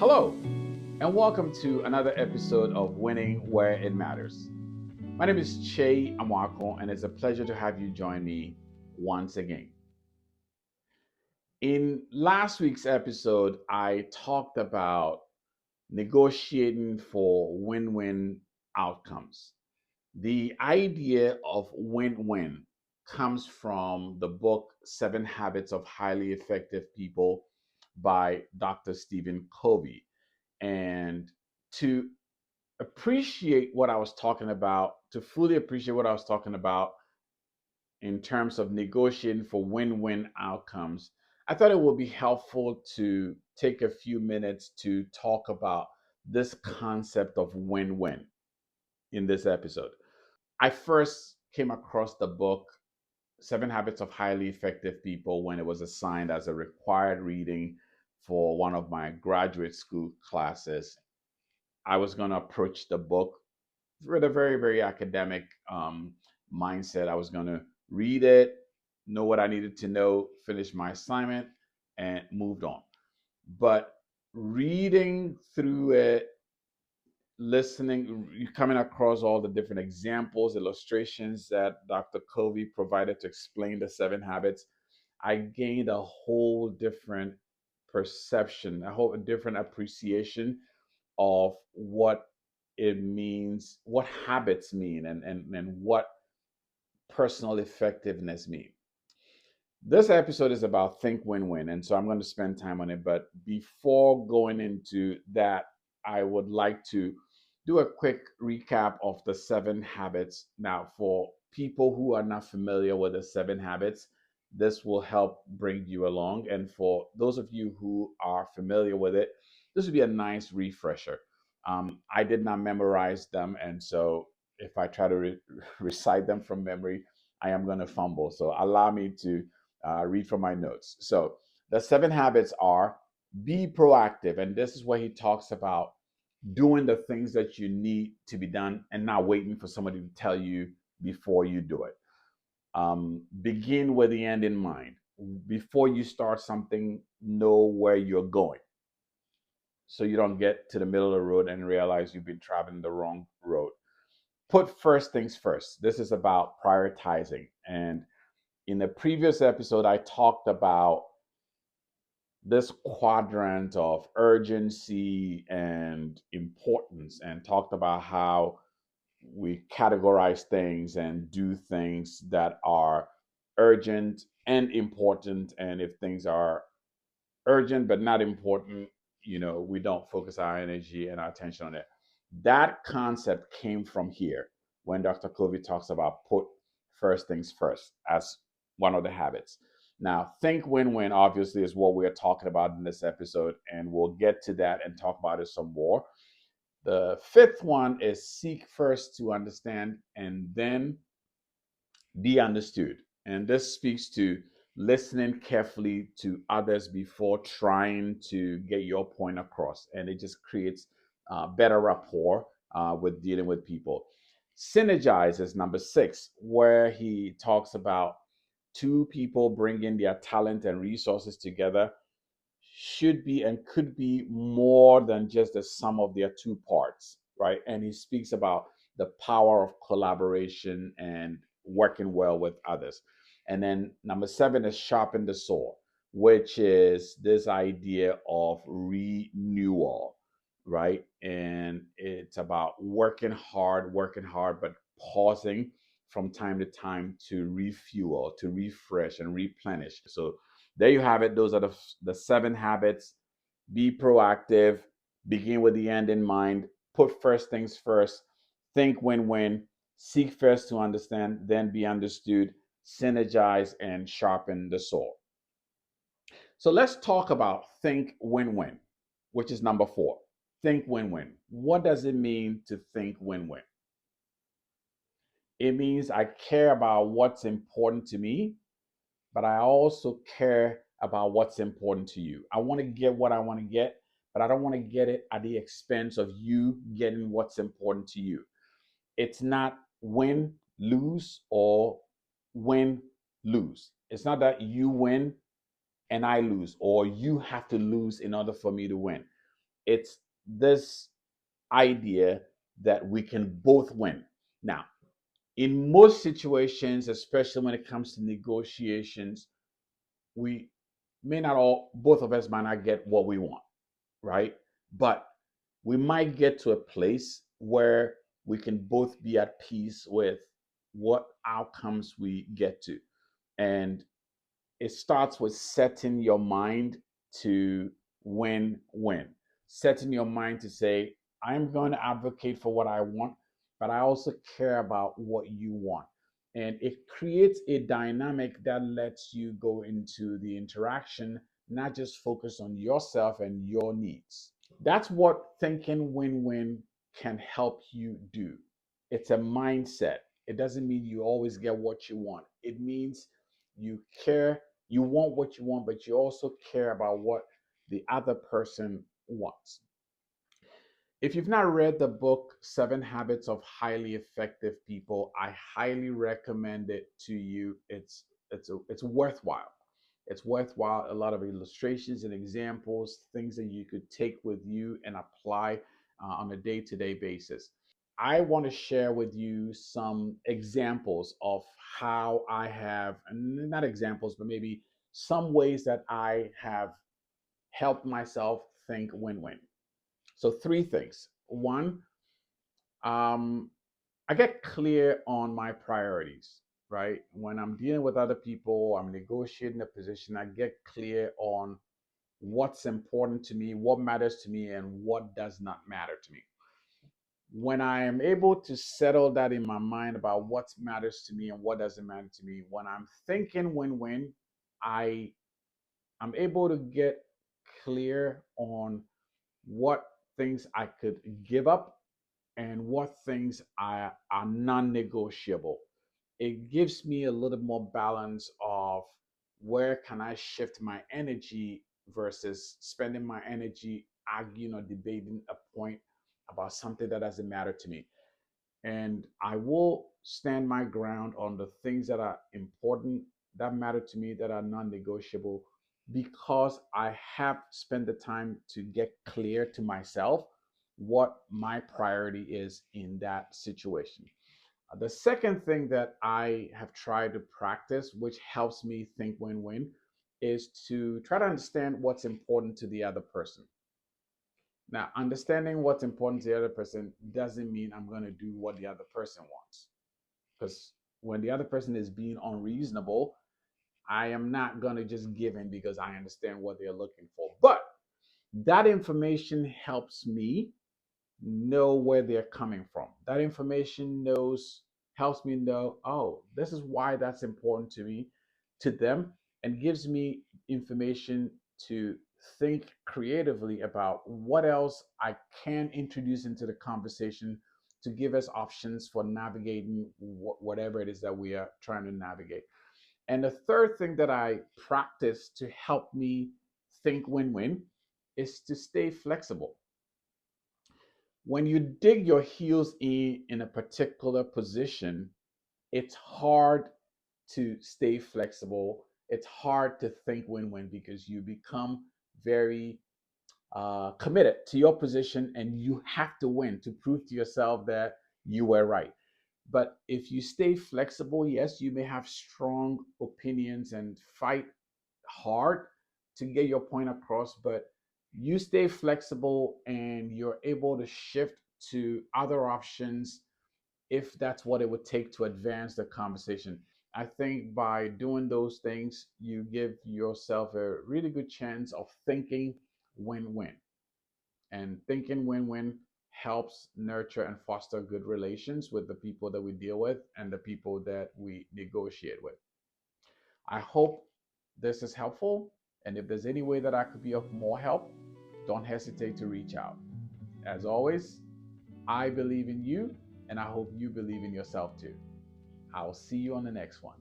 Hello, and welcome to another episode of Winning Where It Matters. My name is Kyei Amoako, and it's a pleasure to have you join me once again. In last week's episode, I talked about negotiating for win win outcomes. The idea of win win comes from the book Seven Habits of Highly Effective People by Dr. Stephen Covey. And to appreciate what I was talking about, to fully appreciate what I was talking about in terms of negotiating for win win outcomes, I thought it would be helpful to take a few minutes to talk about this concept of win win in this episode. I first came across the book Seven Habits of Highly Effective People when it was assigned as a required reading for one of my graduate school classes. I was going to approach the book with a very, very academic mindset. I was going to read it, know what I needed to know, finish my assignment, and moved on. But reading through it, listening, coming across all the different examples, illustrations that Dr. Covey provided to explain the seven habits, I gained a whole different perception, a whole different appreciation of what it means, what habits mean, and what personal effectiveness mean. This episode is about think win win, and so I'm going to spend time on it. But before going into that, I would like to do a quick recap of the seven habits. Now, for people who are not familiar with the seven habits, this will help bring you along. And for those of you who are familiar with it, this would be a nice refresher. I did not memorize them, and so if I try to recite them from memory, I am going to fumble. So allow me to read from my notes. So the seven habits are: be proactive. And this is where he talks about doing the things that you need to be done and not waiting for somebody to tell you before you do it. Begin with the end in mind. Before you start something, know where you're going so you don't get to the middle of the road and realize you've been traveling the wrong road. Put first things first. This is about prioritizing. And in the previous episode, I talked about this quadrant of urgency and importance and talked about how we categorize things and do things that are urgent and important. And if things are urgent but not important, we don't focus our energy and our attention on it. That concept came from here when Dr. Covey talks about put first things first as one of the habits. Now, think win win obviously is what we're talking about in this episode, and we'll get to that and talk about it some more. The fifth one is seek first to understand and then be understood. And this speaks to listening carefully to others before trying to get your point across. And it just creates better rapport with dealing with people. Synergize is number six, where he talks about two people bringing their talent and resources together should be and could be more than just the sum of their two parts, right? And he speaks about the power of collaboration and working well with others. And then number seven is sharpen the sword, which is this idea of renewal, right? And it's about working hard, but pausing from time to time to refuel, to refresh and replenish. So there you have it. Those are the seven habits. Be proactive, begin with the end in mind, put first things first, think win win, seek first to understand, then be understood, synergize, and sharpen the sword. So let's talk about think win win, which is number four. Think win win. What does it mean to think win win? It means I care about what's important to me, but I also care about what's important to you. I want to get what I want to get, but I don't want to get it at the expense of you getting what's important to you. It's not win, lose, or win, lose. It's not that you win and I lose, or you have to lose in order for me to win. It's this idea that we can both win. Now, in most situations, especially when it comes to negotiations, we may not all, both of us might not get what we want, right? But we might get to a place where we can both be at peace with what outcomes we get to. And it starts with setting your mind to win. Setting your mind to say, I'm going to advocate for what I want, but I also care about what you want. And it creates a dynamic that lets you go into the interaction, not just focus on yourself and your needs. That's what thinking win win can help you do. It's a mindset. It doesn't mean you always get what you want. It means you care, you want what you want, but you also care about what the other person wants. If you've not read the book Seven Habits of Highly Effective People, I highly recommend it to you. It's worthwhile. It's worthwhile. A lot of illustrations and examples, things that you could take with you and apply on a day-to-day basis. I want to share with you some examples of how I have, not examples, but maybe some ways that I have helped myself think win-win. So three things. One, um, I get clear on my priorities, right? When I'm dealing with other people, I'm negotiating a position, I get clear on what's important to me, what matters to me, and what does not matter to me. When I am able to settle that in my mind about what matters to me and what doesn't matter to me, when I'm thinking win-win, I I'm able to get clear on what things I could give up and what things are non-negotiable. It gives me a little more balance of where can I shift my energy versus spending my energy arguing or debating a point about something that doesn't matter to me. And I will stand my ground on the things that are important, that matter to me, that are non-negotiable, because I have spent the time to get clear to myself what my priority is in that situation. The second thing that I have tried to practice, which helps me think win-win, is to try to understand what's important to the other person. Now, understanding what's important to the other person doesn't mean I'm going to do what the other person wants. Because when the other person is being unreasonable, I am not going to just give in because I understand what they're looking for. But that information helps me know where they're coming from. That information knows helps me know, oh, this is why that's important to me, to them, and gives me information to think creatively about what else I can introduce into the conversation to give us options for navigating whatever it is that we are trying to navigate. And the third thing that I practice to help me think win-win is to stay flexible. When you dig your heels in a particular position, it's hard to stay flexible. It's hard to think win-win because you become very committed to your position and you have to win to prove to yourself that you were right. But if you stay flexible, yes, you may have strong opinions and fight hard to get your point across, but you stay flexible and you're able to shift to other options if that's what it would take to advance the conversation. I think by doing those things, you give yourself a really good chance of thinking win win. And thinking win win helps nurture and foster good relations with the people that we deal with and the people that we negotiate with. I hope this is helpful. And if there's any way that I could be of more help, don't hesitate to reach out. As always, I believe in you, and I hope you believe in yourself too. I'll see you on the next one.